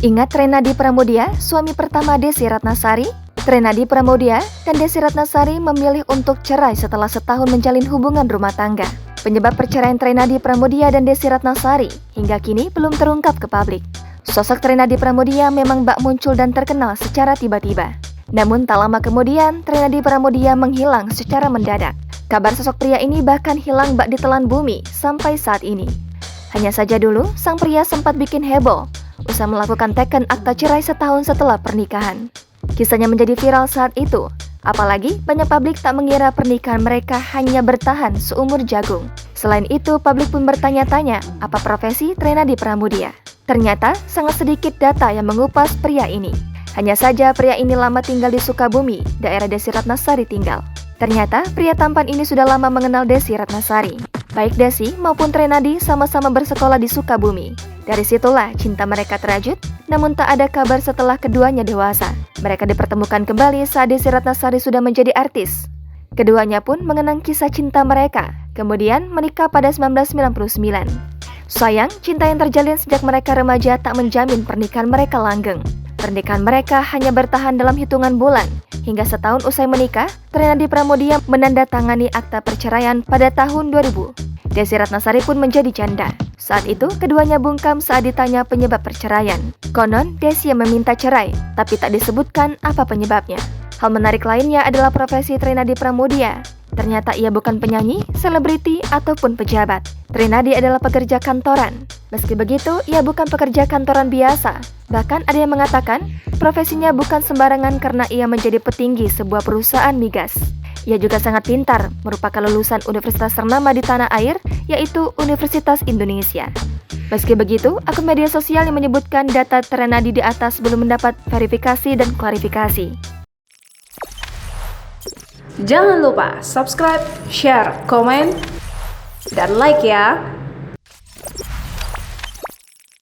Ingat Trenady Pramudia, suami pertama Desi Ratnasari? Trenady Pramudia dan Desi Ratnasari memilih untuk cerai setelah setahun menjalin hubungan rumah tangga. Penyebab perceraian Trenady Pramudia dan Desi Ratnasari hingga kini belum terungkap ke publik. Sosok Trenady Pramudia memang bak muncul dan terkenal secara tiba-tiba. Namun tak lama kemudian, Trenady Pramudia menghilang secara mendadak. Kabar sosok pria ini bahkan hilang bak ditelan bumi sampai saat ini. Hanya saja dulu, sang pria sempat bikin heboh usai melakukan teken akta cerai setahun setelah pernikahan. Kisahnya menjadi viral saat itu, apalagi banyak publik tak mengira pernikahan mereka hanya bertahan seumur jagung. Selain itu, publik pun bertanya-tanya apa profesi Trenady Pramudia. Ternyata sangat sedikit data yang mengupas pria ini. Hanya saja pria ini lama tinggal di Sukabumi, daerah Desi Ratnasari tinggal. Ternyata pria tampan ini sudah lama mengenal Desi Ratnasari. Baik Desi maupun Trenady sama-sama bersekolah di Sukabumi. Dari situlah cinta mereka terajut, namun tak ada kabar setelah keduanya dewasa. Mereka dipertemukan kembali saat Desi Ratnasari sudah menjadi artis. Keduanya pun mengenang kisah cinta mereka, kemudian menikah pada 1999. Sayang, cinta yang terjalin sejak mereka remaja tak menjamin pernikahan mereka langgeng. Pernikahan mereka hanya bertahan dalam hitungan bulan. Hingga setahun usai menikah, Trenady Pramudia menandatangani akta perceraian pada tahun 2000. Desi Ratnasari pun menjadi janda. Saat itu, keduanya bungkam saat ditanya penyebab perceraian. Konon, Desi yang meminta cerai, tapi tak disebutkan apa penyebabnya. Hal menarik lainnya adalah profesi Trenady Pramudia. Ternyata ia bukan penyanyi, selebriti, ataupun pejabat. Trenady adalah pekerja kantoran. Meski begitu, ia bukan pekerja kantoran biasa. Bahkan ada yang mengatakan, profesinya bukan sembarangan karena ia menjadi petinggi sebuah perusahaan migas. Ia juga sangat pintar, merupakan lulusan universitas ternama di tanah air, yaitu Universitas Indonesia. Meski begitu, akun media sosial yang menyebutkan data Trenady di atas belum mendapat verifikasi dan klarifikasi. Jangan lupa subscribe, share, komen, dan like ya!